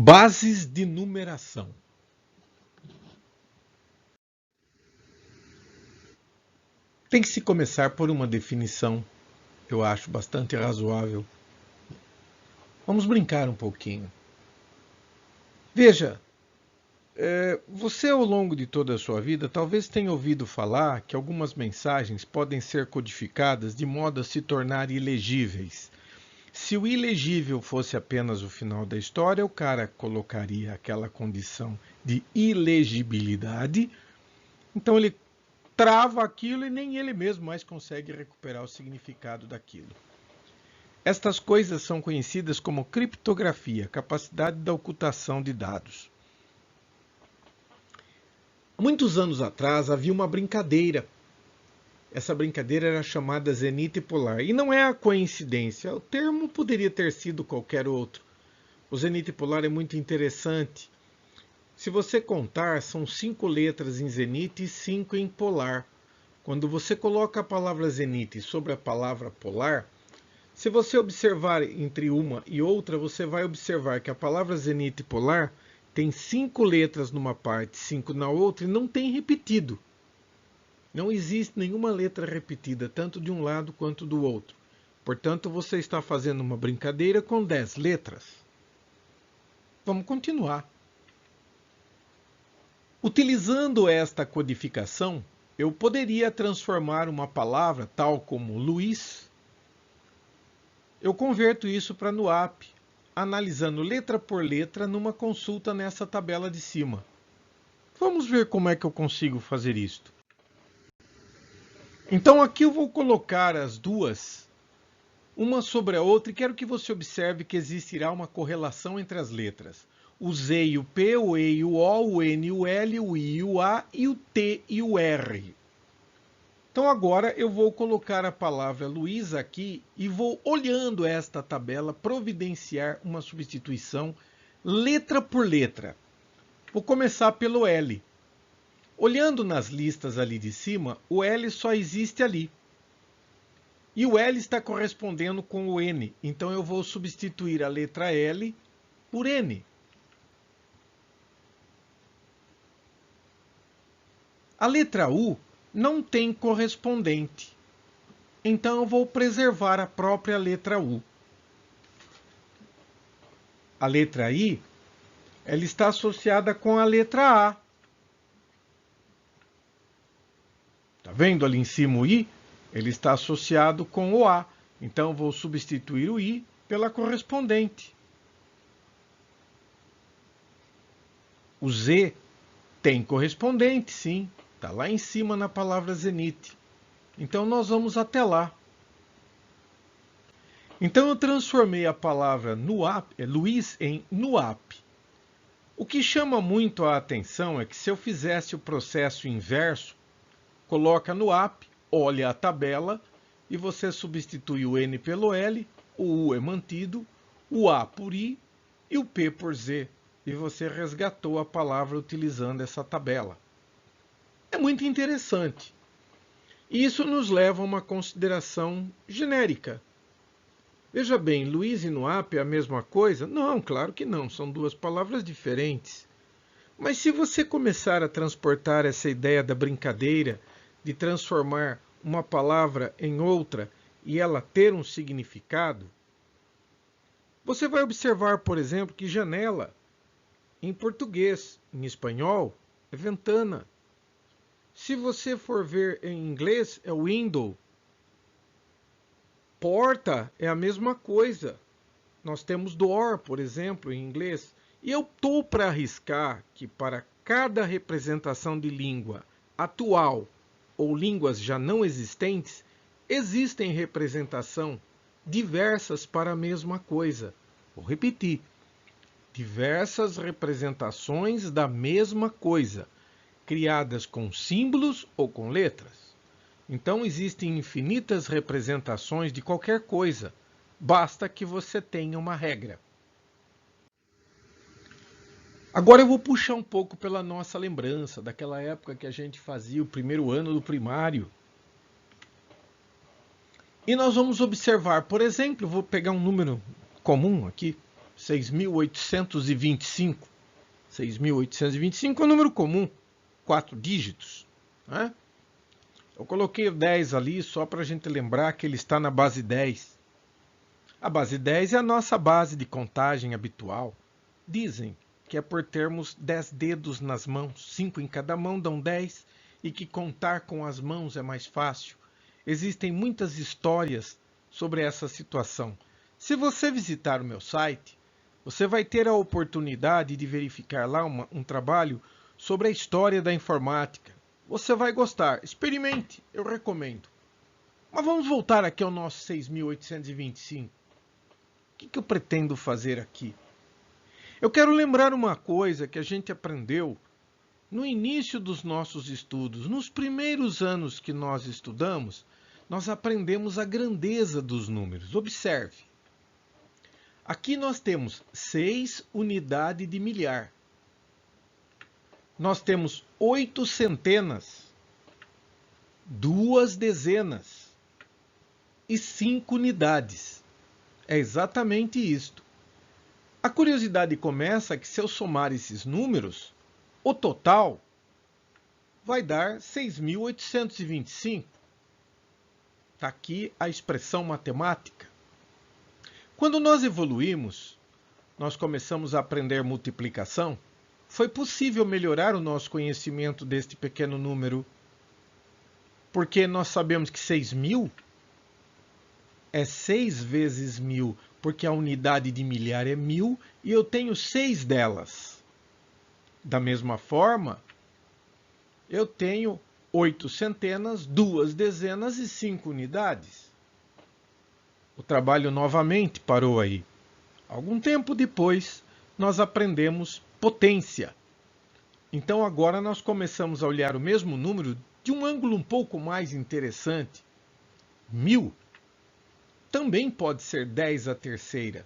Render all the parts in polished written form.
Bases de numeração. Tem que se começar por uma definição, eu acho bastante razoável. Vamos brincar um pouquinho. Veja, você ao longo de toda a sua vida talvez tenha ouvido falar que algumas mensagens podem ser codificadas de modo a se tornar ilegíveis. Se o ilegível fosse apenas o final da história, o cara colocaria aquela condição de ilegibilidade, então ele trava aquilo e nem ele mesmo mais consegue recuperar o significado daquilo. Estas coisas são conhecidas como criptografia, capacidade da ocultação de dados. Muitos anos atrás havia uma brincadeira. Essa brincadeira era chamada Zenith Polar. E não é a coincidência, o termo poderia ter sido qualquer outro. O Zenith Polar é muito interessante. Se você contar, são 5 letras em Zenith e 5 em Polar. Quando você coloca a palavra Zenith sobre a palavra Polar, se você observar entre uma e outra, você vai observar que a palavra Zenith Polar tem 5 letras numa parte, 5 na outra e não tem repetido. Não existe nenhuma letra repetida, tanto de um lado quanto do outro. Portanto, você está fazendo uma brincadeira com 10 letras. Vamos continuar. Utilizando esta codificação, eu poderia transformar uma palavra tal como Luiz. Eu converto isso para NUAP, analisando letra por letra numa consulta nessa tabela de cima. Vamos ver como é que eu consigo fazer isto. Então aqui eu vou colocar as duas, uma sobre a outra, e quero que você observe que existirá uma correlação entre as letras. O Z e o P, o E e o O, o N e o L, o I e o A, e o T e o R. Então agora eu vou colocar a palavra Luiz aqui e vou, olhando esta tabela, providenciar uma substituição letra por letra. Vou começar pelo L. Olhando nas listas ali de cima, o L só existe ali. E o L está correspondendo com o N. Então eu vou substituir a letra L por N. A letra U não tem correspondente. Então eu vou preservar a própria letra U. A letra I, ela está associada com a letra A. Está vendo ali em cima o I? Ele está associado com o A. Então, vou substituir o I pela correspondente. O Z tem correspondente, sim. Está lá em cima na palavra Zenith. Então, nós vamos até lá. Então, eu transformei a palavra Luiz em NUAP. O que chama muito a atenção é que se eu fizesse o processo inverso, coloca NUAP, olha a tabela e você substitui o N pelo L, o U é mantido, o A por I e o P por Z. E você resgatou a palavra utilizando essa tabela. É muito interessante. Isso nos leva a uma consideração genérica. Veja bem, Luiz e NUAP é a mesma coisa? Não, claro que não, são duas palavras diferentes. Mas se você começar a transportar essa ideia da brincadeira, de transformar uma palavra em outra e ela ter um significado, você vai observar, por exemplo, que janela, em português, em espanhol, é ventana. Se você for ver em inglês, é window. Porta é a mesma coisa. Nós temos door, por exemplo, em inglês. E eu estou para arriscar que para cada representação de língua atual ou línguas já não existentes, existem representação diversas para a mesma coisa. Vou repetir. Diversas representações da mesma coisa, criadas com símbolos ou com letras. Então existem infinitas representações de qualquer coisa. Basta que você tenha uma regra. Agora eu vou puxar um pouco pela nossa lembrança, daquela época que a gente fazia o primeiro ano do primário. E nós vamos observar, por exemplo, vou pegar um número comum aqui, 6.825. 6.825 é um número comum, 4 dígitos, né? Eu coloquei o 10 ali só para a gente lembrar que ele está na base 10. A base 10 é a nossa base de contagem habitual. Dizem que é por termos 10 dedos nas mãos, 5 em cada mão dão 10, e que contar com as mãos é mais fácil. Existem muitas histórias sobre essa situação. Se você visitar o meu site, você vai ter a oportunidade de verificar lá um trabalho sobre a história da informática. Você vai gostar. Experimente, eu recomendo. Mas vamos voltar aqui ao nosso 6.825. O que eu pretendo fazer aqui? Eu quero lembrar uma coisa que a gente aprendeu no início dos nossos estudos. Nos primeiros anos que nós estudamos, nós aprendemos a grandeza dos números. Observe. Aqui nós temos 6 unidades de milhar. Nós temos 8 centenas, 2 dezenas e 5 unidades. É exatamente isto. A curiosidade começa que se eu somar esses números, o total vai dar 6.825. Está aqui a expressão matemática. Quando nós evoluímos, nós começamos a aprender multiplicação, foi possível melhorar o nosso conhecimento deste pequeno número, porque nós sabemos que 6.000 é 6 vezes 1.000, porque a unidade de milhar é 1.000 e eu tenho 6 delas. Da mesma forma, eu tenho 8 centenas, 2 dezenas e 5 unidades. O trabalho novamente parou aí. Algum tempo depois, nós aprendemos potência. Então agora nós começamos a olhar o mesmo número de um ângulo um pouco mais interessante. 1.000 também pode ser 10 à terceira.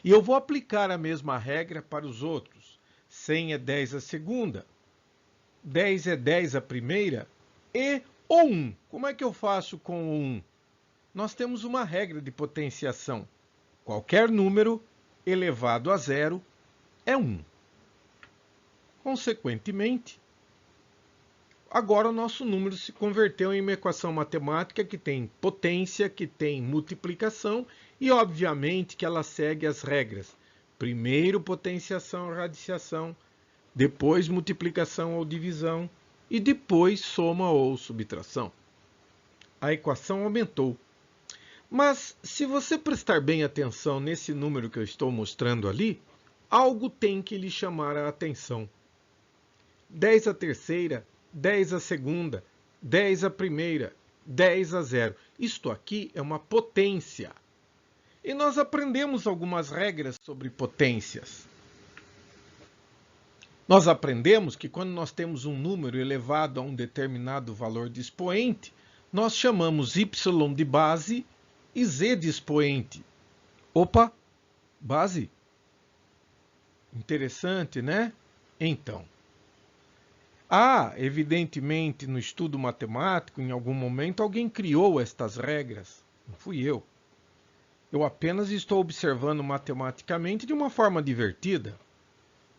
E eu vou aplicar a mesma regra para os outros. 100 é 10 à segunda, 10 é 10 à primeira e o 1. Como é que eu faço com o 1? Nós temos uma regra de potenciação. Qualquer número elevado a zero é 1. Consequentemente, agora o nosso número se converteu em uma equação matemática que tem potência, que tem multiplicação e, obviamente, que ela segue as regras. Primeiro potenciação ou radiciação, depois multiplicação ou divisão e depois soma ou subtração. A equação aumentou. Mas, se você prestar bem atenção nesse número que eu estou mostrando ali, algo tem que lhe chamar a atenção. 10 à terceira, 10 à segunda, 10 à primeira, 10 a 0. Isto aqui é uma potência. E nós aprendemos algumas regras sobre potências. Nós aprendemos que quando nós temos um número elevado a um determinado valor de expoente, nós chamamos y de base e z de expoente. Opa, base? Interessante, né? Então, evidentemente, no estudo matemático, em algum momento, alguém criou estas regras. Não fui eu. Eu apenas estou observando matematicamente de uma forma divertida.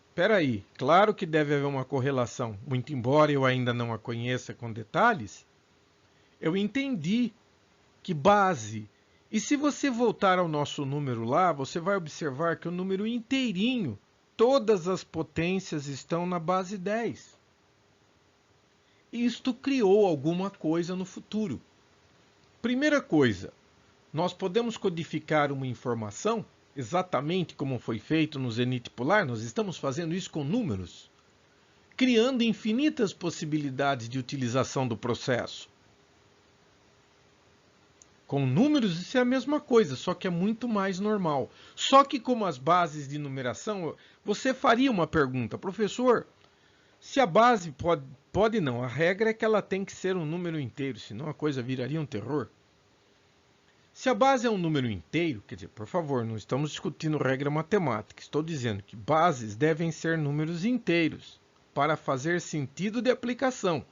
Espera aí, claro que deve haver uma correlação. Muito embora eu ainda não a conheça com detalhes, eu entendi que base... E se você voltar ao nosso número lá, você vai observar que o número inteirinho, todas as potências estão na base 10. Isto criou alguma coisa no futuro. Primeira coisa, nós podemos codificar uma informação exatamente como foi feito no Zenit Polar. Nós estamos fazendo isso com números, criando infinitas possibilidades de utilização do processo. Com números isso é a mesma coisa, só que é muito mais normal. Só que como as bases de numeração, você faria uma pergunta, professor, se a base pode não, a regra é que ela tem que ser um número inteiro, senão a coisa viraria um terror. Se a base é um número inteiro, quer dizer, por favor, não estamos discutindo regra matemática, estou dizendo que bases devem ser números inteiros, para fazer sentido de aplicação.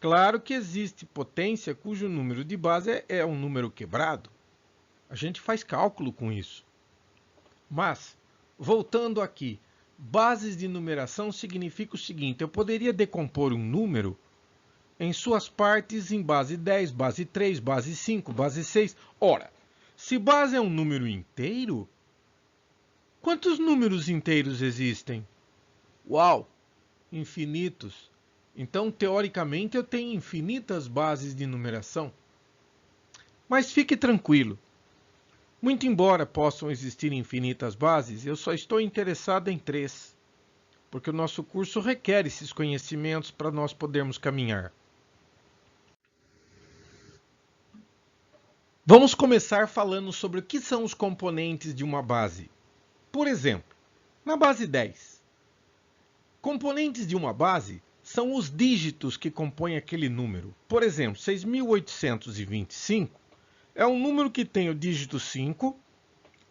Claro que existe potência cujo número de base é um número quebrado. A gente faz cálculo com isso. Mas, voltando aqui, bases de numeração significa o seguinte: eu poderia decompor um número em suas partes em base 10, base 3, base 5, base 6. Ora, se base é um número inteiro, quantos números inteiros existem? Uau, infinitos. Então, teoricamente, eu tenho infinitas bases de numeração. Mas fique tranquilo. Muito embora possam existir infinitas bases, eu só estou interessado em 3, porque o nosso curso requer esses conhecimentos para nós podermos caminhar. Vamos começar falando sobre o que são os componentes de uma base. Por exemplo, na base 10. Componentes de uma base são os dígitos que compõem aquele número. Por exemplo, 6.825 é um número que tem o dígito 5,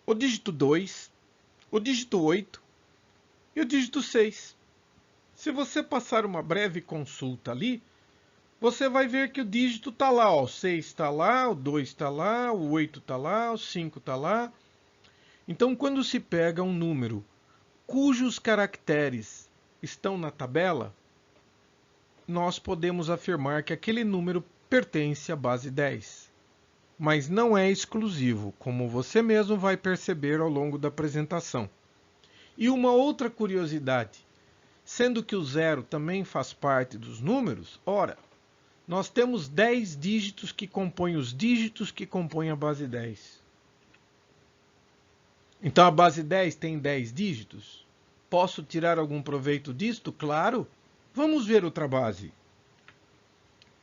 o dígito 2, o dígito 8 e o dígito 6. Se você passar uma breve consulta ali, você vai ver que o dígito está lá, ó, o 6 está lá, o 2 está lá, o 8 está lá, o 5 está lá. Então, quando se pega um número cujos caracteres estão na tabela, nós podemos afirmar que aquele número pertence à base 10. Mas não é exclusivo, como você mesmo vai perceber ao longo da apresentação. E uma outra curiosidade, sendo que o 0 também faz parte dos números, ora, nós temos 10 dígitos que compõem os dígitos que compõem a base 10. Então a base 10 tem 10 dígitos? Posso tirar algum proveito disto? Claro! Vamos ver outra base.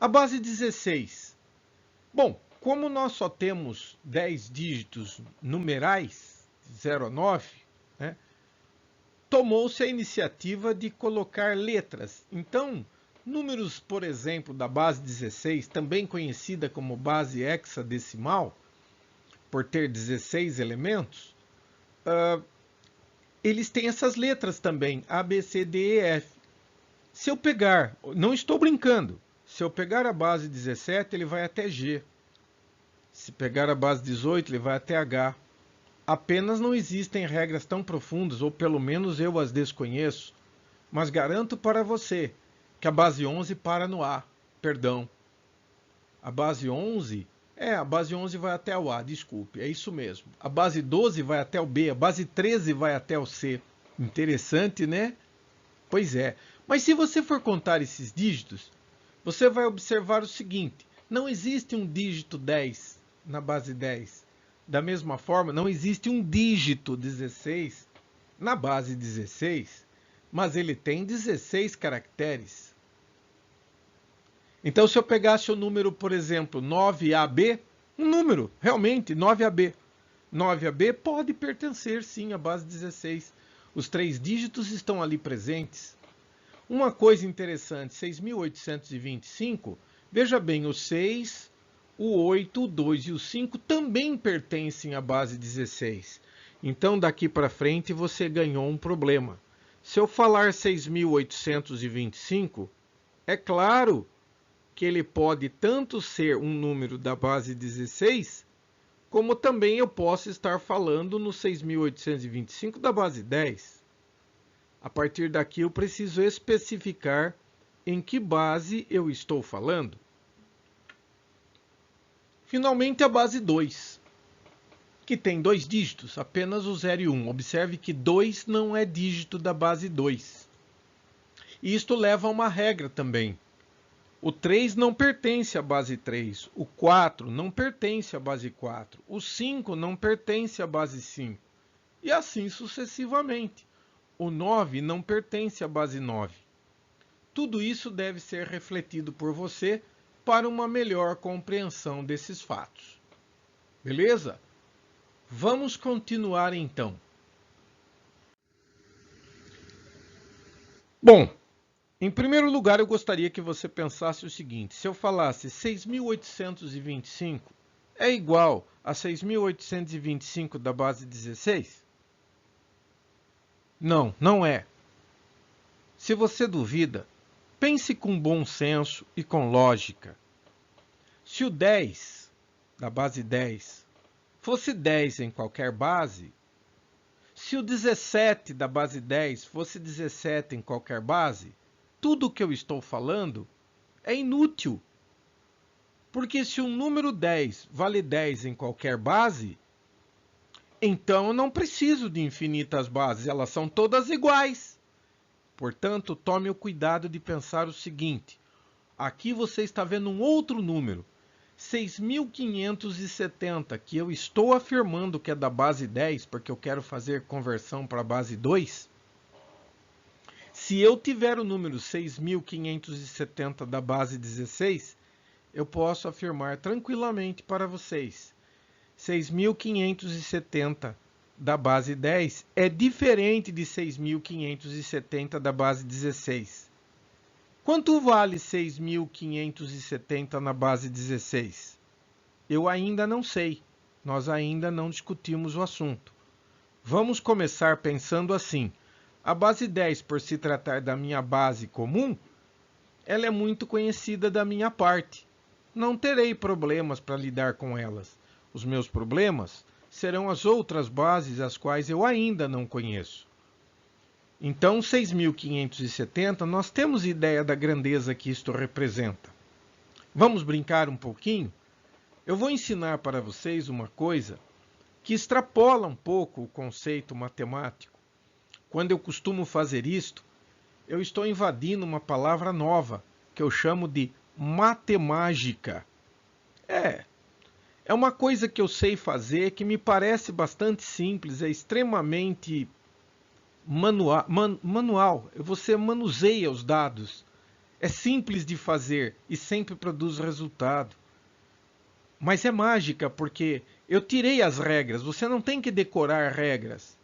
A base 16. Bom, como nós só temos 10 dígitos numerais, de 0 a 9, né, tomou-se a iniciativa de colocar letras. Então, números, por exemplo, da base 16, também conhecida como base hexadecimal, por ter 16 elementos, eles têm essas letras também, A, B, C, D, E, F. Se eu pegar, não estou brincando, se eu pegar a base 17, ele vai até G. Se pegar a base 18, ele vai até H. Apenas não existem regras tão profundas, ou pelo menos eu as desconheço, mas garanto para você que a base 11 para no A, perdão. A base 11, a base 11 vai até o A, desculpe, é isso mesmo. A base 12 vai até o B, a base 13 vai até o C. Interessante, né? Pois é. Mas se você for contar esses dígitos, você vai observar o seguinte: não existe um dígito 10 na base 10. Da mesma forma, não existe um dígito 16 na base 16, mas ele tem 16 caracteres. Então, se eu pegasse o número, por exemplo, 9AB, um número, realmente, 9AB. 9AB pode pertencer, sim, à base 16. Os 3 dígitos estão ali presentes. Uma coisa interessante, 6.825, veja bem, o 6, o 8, o 2 e o 5 também pertencem à base 16. Então, daqui para frente, você ganhou um problema. Se eu falar 6.825, é claro que ele pode tanto ser um número da base 16, como também eu posso estar falando no 6.825 da base 10. A partir daqui eu preciso especificar em que base eu estou falando. Finalmente a base 2, que tem 2 dígitos, apenas o 0 e 1. Observe que 2 não é dígito da base 2. E isto leva a uma regra também. O 3 não pertence à base 3, o 4 não pertence à base 4, o 5 não pertence à base 5, e assim sucessivamente. O 9 não pertence à base 9. Tudo isso deve ser refletido por você para uma melhor compreensão desses fatos. Beleza? Vamos continuar então. Bom, em primeiro lugar eu gostaria que você pensasse o seguinte: se eu falasse 6.825 é igual a 6.825 da base 16? Não, não é. Se você duvida, pense com bom senso e com lógica. Se o 10, da base 10, fosse 10 em qualquer base, Se o 17 da base 10 fosse 17 em qualquer base, tudo o que eu estou falando é inútil. Porque se o número 10 vale 10 em qualquer base, então eu não preciso de infinitas bases, elas são todas iguais. Portanto, tome o cuidado de pensar o seguinte: aqui você está vendo um outro número, 6.570, que eu estou afirmando que é da base 10, porque eu quero fazer conversão para a base 2. Se eu tiver o número 6.570 da base 16, eu posso afirmar tranquilamente para vocês: 6.570 da base 10 é diferente de 6.570 da base 16. Quanto vale 6.570 na base 16? Eu ainda não sei. Nós ainda não discutimos o assunto. Vamos começar pensando assim: a base 10, por se tratar da minha base comum, ela é muito conhecida da minha parte. Não terei problemas para lidar com elas. Os meus problemas serão as outras bases as quais eu ainda não conheço. Então, 6.570, nós temos ideia da grandeza que isto representa. Vamos brincar um pouquinho? Eu vou ensinar para vocês uma coisa que extrapola um pouco o conceito matemático. Quando eu costumo fazer isto, eu estou invadindo uma palavra nova, que eu chamo de matemágica. É uma coisa que eu sei fazer, que me parece bastante simples, é extremamente manual. Você manuseia os dados. É simples de fazer e sempre produz resultado. Mas é mágica porque eu tirei as regras, você não tem que decorar regras.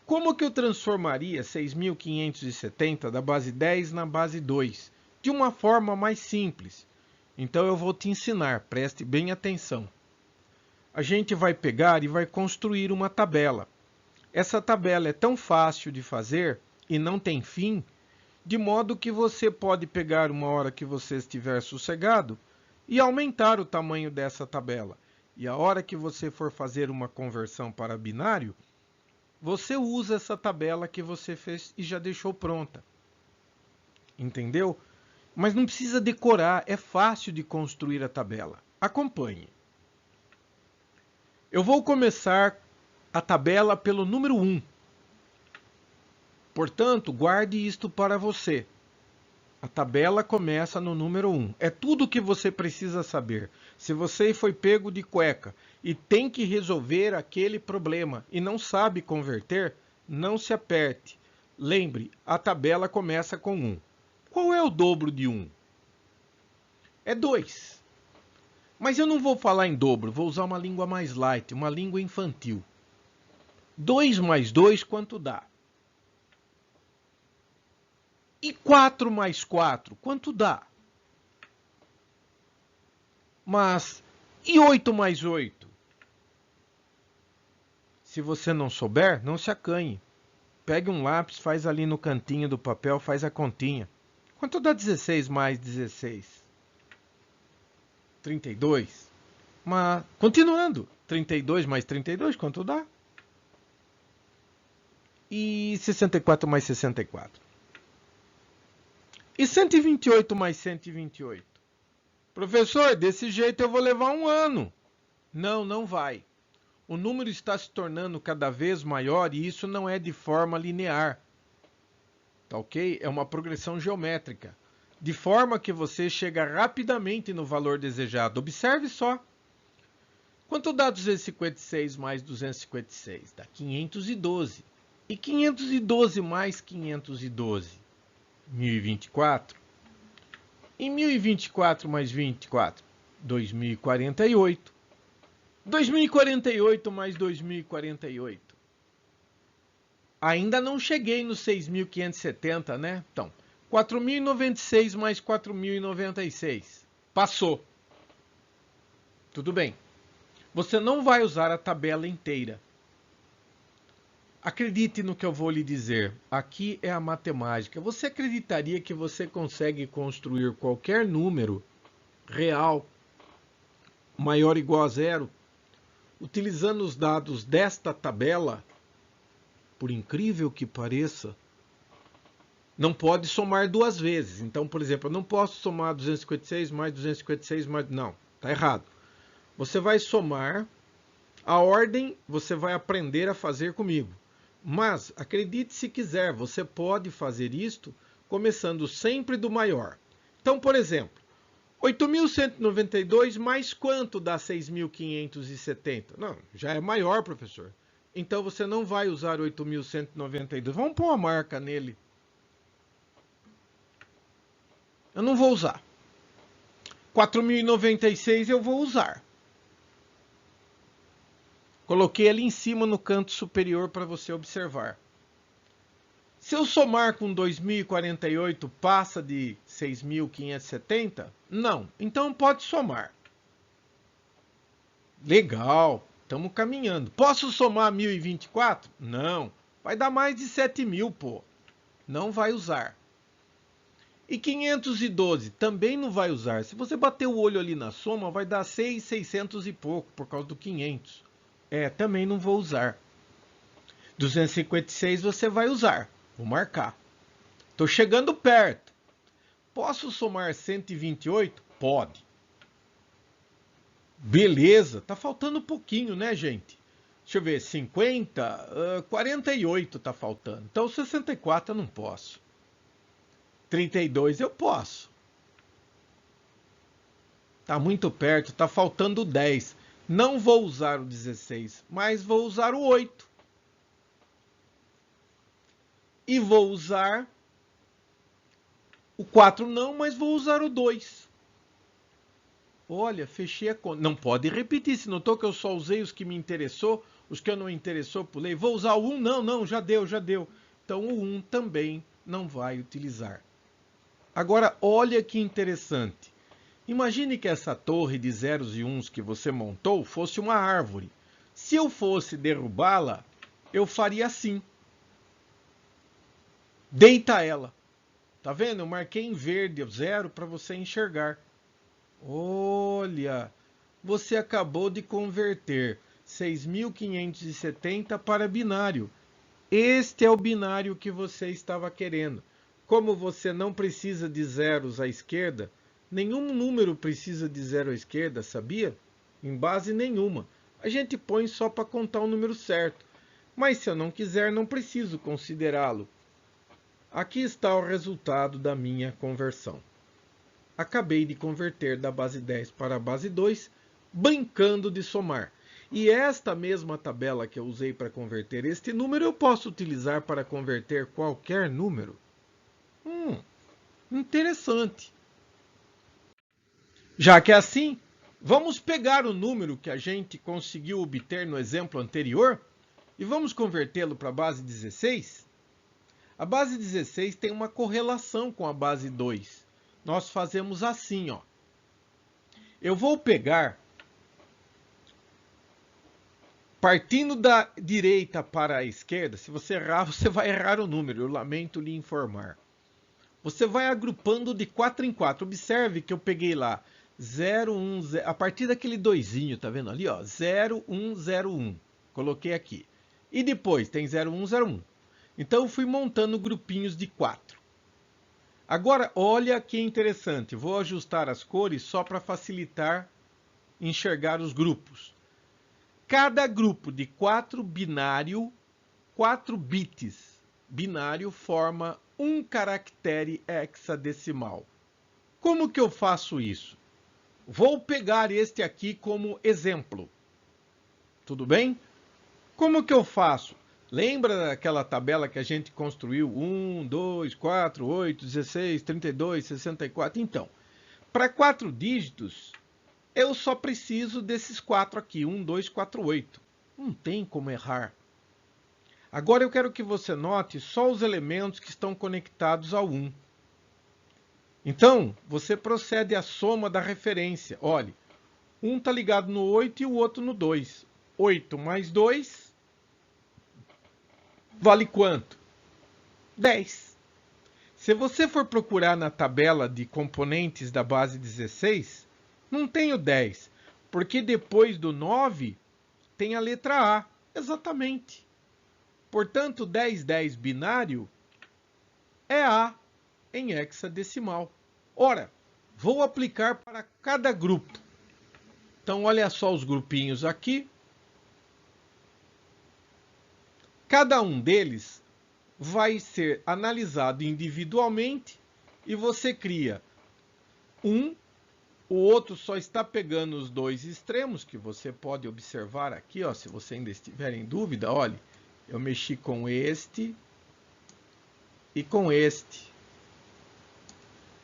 Como que eu transformaria 6.570 da base 10 na base 2? De uma forma mais simples. Então eu vou te ensinar, preste bem atenção. A gente vai pegar e vai construir uma tabela. Essa tabela é tão fácil de fazer e não tem fim, de modo que você pode pegar uma hora que você estiver sossegado e aumentar o tamanho dessa tabela. E a hora que você for fazer uma conversão para binário, você usa essa tabela que você fez e já deixou pronta. Entendeu? Mas não precisa decorar, é fácil de construir a tabela. Acompanhe. Eu vou começar a tabela pelo número 1. Portanto, guarde isto para você. A tabela começa no número 1. É tudo o que você precisa saber. Se você foi pego de cueca e tem que resolver aquele problema e não sabe converter, não se aperte. Lembre, a tabela começa com 1. Qual é o dobro de 1? É 2. Mas eu não vou falar em dobro, vou usar uma língua mais light, uma língua infantil. 2 mais 2, quanto dá? E 4 mais 4, quanto dá? Mas, e 8 mais 8? Se você não souber, não se acanhe. Pegue um lápis, faz ali no cantinho do papel, faz a continha. Quanto dá 16 mais 16? 32. Mas, continuando, 32 mais 32, quanto dá? E 64 mais 64? E 128 mais 128? Professor, desse jeito eu vou levar um ano. Não, não vai. O número está se tornando cada vez maior e isso não é de forma linear. Tá ok? É uma progressão geométrica. De forma que você chega rapidamente no valor desejado. Observe só. Quanto dá 256 mais 256? Dá 512. E 512 mais 512? 1024. E 1024 mais 24? 2048. 2048 mais 2048. Ainda não cheguei nos 6.570, né? Então, 4.096 mais 4.096. Passou. Tudo bem. Você não vai usar a tabela inteira. Acredite no que eu vou lhe dizer. Aqui é a matemática. Você acreditaria que você consegue construir qualquer número real maior ou igual a zero utilizando os dados desta tabela por incrível que pareça, não pode somar duas vezes. Então, por exemplo, eu não posso somar 256 mais 256 mais... Não, está errado. Você vai somar, a ordem você vai aprender a fazer comigo. Mas, acredite se quiser, você pode fazer isto começando sempre do maior. Então, por exemplo, 8.192 mais quanto dá 6.570? Não, já é maior, professor. Então você não vai usar 8.192. Vamos pôr uma marca nele. Eu não vou usar. 4.096 eu vou usar. Coloquei ali em cima no canto superior para você observar. Se eu somar com 2.048, passa de 6.570? Não. Então pode somar. Legal. Estamos caminhando. Posso somar 1.024? Não. Vai dar mais de 7.000, pô. Não vai usar. E 512 também não vai usar. Se você bater o olho ali na soma, vai dar 6.600 e pouco, por causa do 500. Também não vou usar. 256 você vai usar. Vou marcar. Estou chegando perto. Posso somar 128? Pode. Beleza. Tá faltando um pouquinho, né, gente? Deixa eu ver. 50, 48 tá faltando. Então 64 eu não posso. 32 eu posso. Tá muito perto. Tá faltando 10. Não vou usar o 16, mas vou usar o 8. E vou usar o 4 não, mas vou usar o 2. Olha, fechei a conta. Não pode repetir, se notou que eu só usei os que me interessou, os que eu não interessou, pulei. Vou usar o 1? Não, já deu. Então o 1 também não vai utilizar. Agora, olha que interessante. Imagine que essa torre de zeros e uns que você montou fosse uma árvore. Se eu fosse derrubá-la, eu faria assim. Deita ela. Tá vendo? Eu marquei em verde o 0 para você enxergar. Olha, você acabou de converter 6.570 para binário. Este é o binário que você estava querendo. Como você não precisa de zeros à esquerda, nenhum número precisa de zero à esquerda, sabia? Em base nenhuma. A gente põe só para contar o número certo. Mas se eu não quiser, não preciso considerá-lo. Aqui está o resultado da minha conversão. Acabei de converter da base 10 para a base 2, brincando de somar. E esta mesma tabela que eu usei para converter este número, eu posso utilizar para converter qualquer número. Interessante. Já que é assim, vamos pegar o número que a gente conseguiu obter no exemplo anterior e vamos convertê-lo para a base 16? A base 16 tem uma correlação com a base 2. Nós fazemos assim, ó. Eu vou pegar, partindo da direita para a esquerda, se você errar, você vai errar o número, eu lamento lhe informar. Você vai agrupando de 4 em 4. Observe que eu peguei lá 0, 1, 0, a partir daquele doisinho, tá vendo ali, ó? 0, 1, 0, 1. Coloquei aqui. E depois tem 0, 1, 0, 1. Então eu fui montando grupinhos de 4. Agora, olha que interessante. Vou ajustar as cores só para facilitar enxergar os grupos. Cada grupo de 4 binário, 4 bits binário, forma um caractere hexadecimal. Como que eu faço isso? Vou pegar este aqui como exemplo. Tudo bem? Como que eu faço? Lembra daquela tabela que a gente construiu? 1, 2, 4, 8, 16, 32, 64. Então, para 4 dígitos, eu só preciso desses 4 aqui. 1, 2, 4, 8. Não tem como errar. Agora eu quero que você note só os elementos que estão conectados ao 1. Então, você procede à soma da referência. Olhe, um está ligado no 8 e o outro no 2. 8 mais 2... vale quanto? 10. Se você for procurar na tabela de componentes da base 16, não tem o 10, porque depois do 9 tem a letra A. Exatamente. Portanto, 1010 binário é A em hexadecimal. Ora, vou aplicar para cada grupo. Então, olha só os grupinhos aqui. Cada um deles vai ser analisado individualmente e você cria um, o outro só está pegando os dois extremos, que você pode observar aqui, ó, se você ainda estiver em dúvida, olha, eu mexi com este e com este.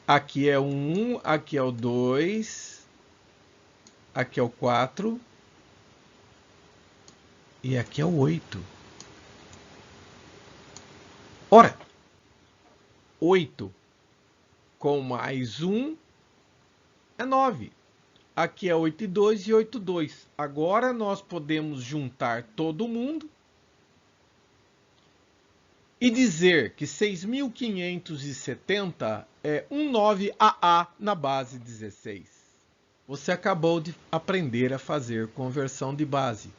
Aqui é o 1, aqui é o 2, aqui é o 4 e aqui é o 8. Ora, 8 com mais 1 é 9. Aqui é 8 e 2 e 8 e 2. Agora nós podemos juntar todo mundo e dizer que 6.570 é 19AA na base 16. Você acabou de aprender a fazer conversão de base.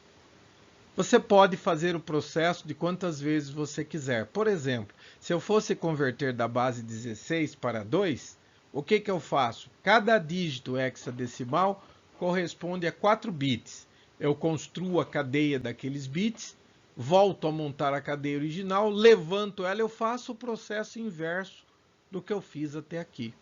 Você pode fazer o processo de quantas vezes você quiser. Por exemplo, se eu fosse converter da base 16 para 2, o que eu faço? Cada dígito hexadecimal corresponde a 4 bits. Eu construo a cadeia daqueles bits, volto a montar a cadeia original, levanto ela, eu faço o processo inverso do que eu fiz até aqui.